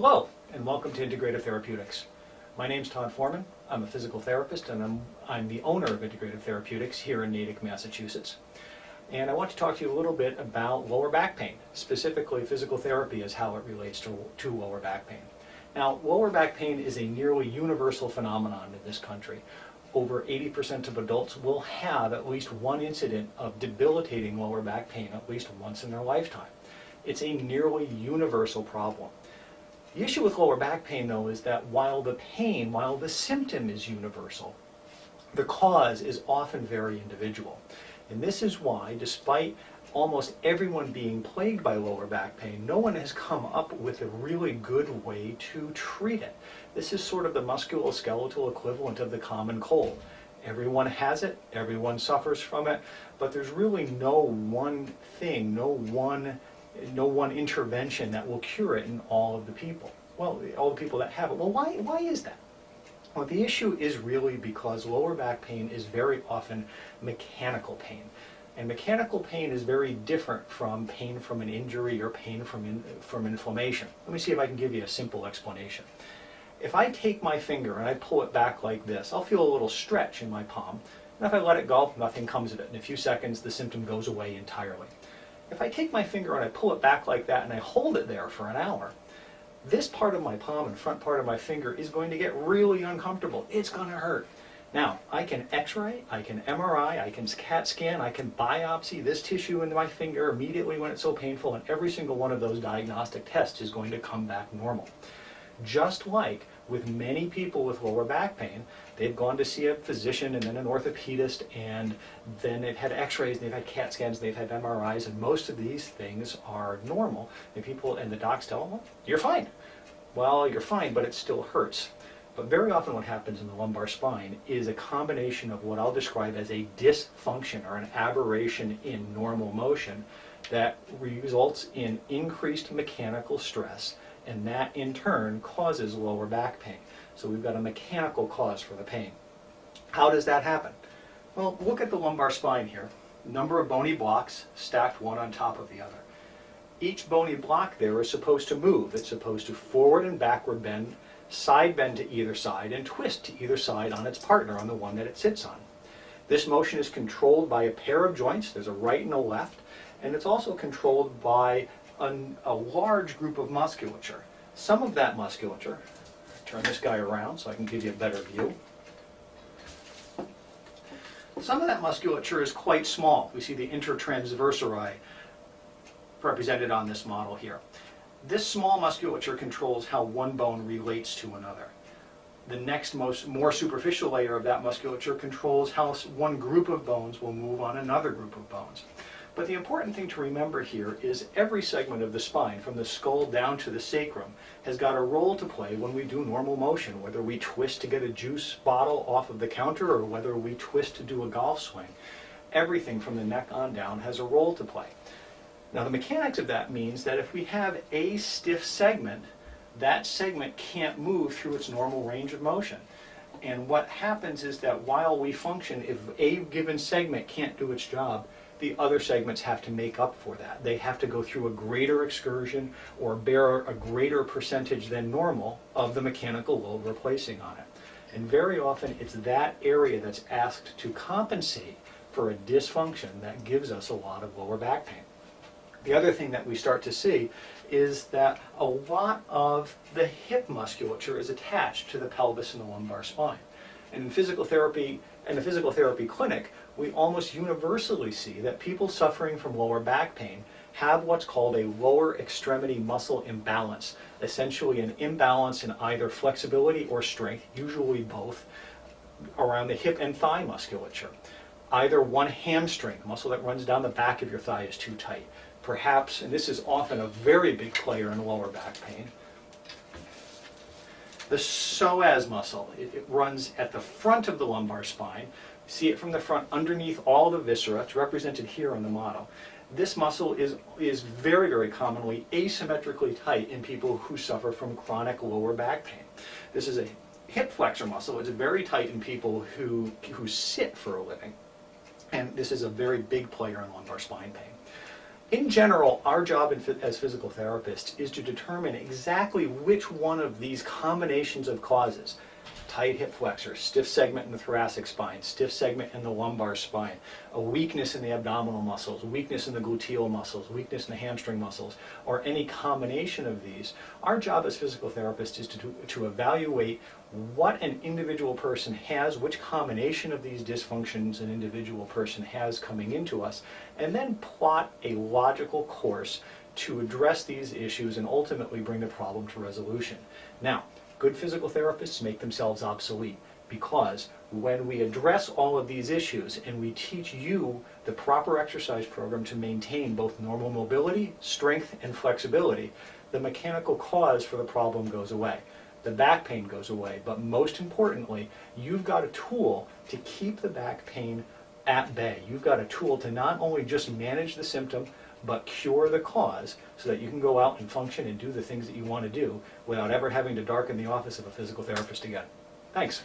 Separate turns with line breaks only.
Hello, and welcome to Integrative Therapeutics. My name's Todd Foreman. I'm a physical therapist, and I'm the owner of Integrative Therapeutics here in Natick, Massachusetts. And I want to talk to you a little bit about lower back pain. Specifically, physical therapy is how it relates to lower back pain. Now, lower back pain is a nearly universal phenomenon in this country. Over 80% of adults will have at least one incident of debilitating lower back pain at least once in their lifetime. It's a nearly universal problem. The issue with lower back pain, though, is that while the symptom is universal, the cause is often very individual. And this is why, despite almost everyone being plagued by lower back pain, no one has come up with a really good way to treat it. This is sort of the musculoskeletal equivalent of the common cold. Everyone has it, everyone suffers from it, but there's really no one thing, no one intervention that will cure it in all of the people. Well, all the people that have it. Well, why is that? Well, the issue is really because lower back pain is very often mechanical pain. And mechanical pain is very different from pain from an injury or pain from inflammation. Let me see if I can give you a simple explanation. If I take my finger and I pull it back like this, I'll feel a little stretch in my palm. And if I let it go, nothing comes of it. In a few seconds, the symptom goes away entirely. If I take my finger and I pull it back like that and I hold it there for an hour, this part of my palm and front part of my finger is going to get really uncomfortable. It's going to hurt. Now, I can x-ray, I can MRI, I can CAT scan, I can biopsy this tissue into my finger immediately when it's so painful, and every single one of those diagnostic tests is going to come back normal. Just like with many people with lower back pain, they've gone to see a physician and then an orthopedist, and then they've had x-rays, they've had CAT scans, they've had MRIs, and most of these things are normal. And the docs tell them, well, you're fine. Well, you're fine, but it still hurts. But very often what happens in the lumbar spine is a combination of what I'll describe as a dysfunction or an aberration in normal motion that results in increased mechanical stress, and that in turn causes lower back pain. So we've got a mechanical cause for the pain. How does that happen? Well, look at the lumbar spine here. Number of bony blocks stacked one on top of the other. Each bony block there is supposed to move. It's supposed to forward and backward bend, side bend to either side, and twist to either side on its partner, on the one that it sits on. This motion is controlled by a pair of joints. There's a right and a left, and it's also controlled by a large group of musculature. Some of that musculature, turn this guy around so I can give you a better view. Some of that musculature is quite small. We see the intertransversi represented on this model here. This small musculature controls how one bone relates to another. The next more superficial layer of that musculature controls how one group of bones will move on another group of bones. But the important thing to remember here is every segment of the spine, from the skull down to the sacrum, has got a role to play when we do normal motion, whether we twist to get a juice bottle off of the counter or whether we twist to do a golf swing. Everything from the neck on down has a role to play. Now, the mechanics of that means that if we have a stiff segment, that segment can't move through its normal range of motion. And what happens is that while we function, if a given segment can't do its job, the other segments have to make up for that. They have to go through a greater excursion or bear a greater percentage than normal of the mechanical load we're placing on it. And very often it's that area that's asked to compensate for a dysfunction that gives us a lot of lower back pain. The other thing that we start to see is that a lot of the hip musculature is attached to the pelvis and the lumbar spine. And in the physical therapy clinic, we almost universally see that people suffering from lower back pain have what's called a lower extremity muscle imbalance, essentially an imbalance in either flexibility or strength, usually both, around the hip and thigh musculature. Either one hamstring, the muscle that runs down the back of your thigh, is too tight. Perhaps, and this is often a very big player in lower back pain, the psoas muscle. It runs at the front of the lumbar spine. You see it from the front underneath all the viscera. It's represented here on the model. This muscle is very, very commonly asymmetrically tight in people who suffer from chronic lower back pain. This is a hip flexor muscle. It's very tight in people who sit for a living. And this is a very big player in lumbar spine pain. In general, our job as physical therapists is to determine exactly which one of these combinations of causes, tight hip flexor, stiff segment in the thoracic spine, stiff segment in the lumbar spine, a weakness in the abdominal muscles, weakness in the gluteal muscles, weakness in the hamstring muscles, or any combination of these. Our job as physical therapists is to evaluate what an individual person has, which combination of these dysfunctions an individual person has coming into us, and then plot a logical course to address these issues and ultimately bring the problem to resolution. Now, good physical therapists make themselves obsolete because when we address all of these issues and we teach you the proper exercise program to maintain both normal mobility, strength, and flexibility, the mechanical cause for the problem goes away. The back pain goes away, but most importantly, you've got a tool to keep the back pain at bay. You've got a tool to not only just manage the symptom, but cure the cause so that you can go out and function and do the things that you want to do without ever having to darken the office of a physical therapist again. Thanks.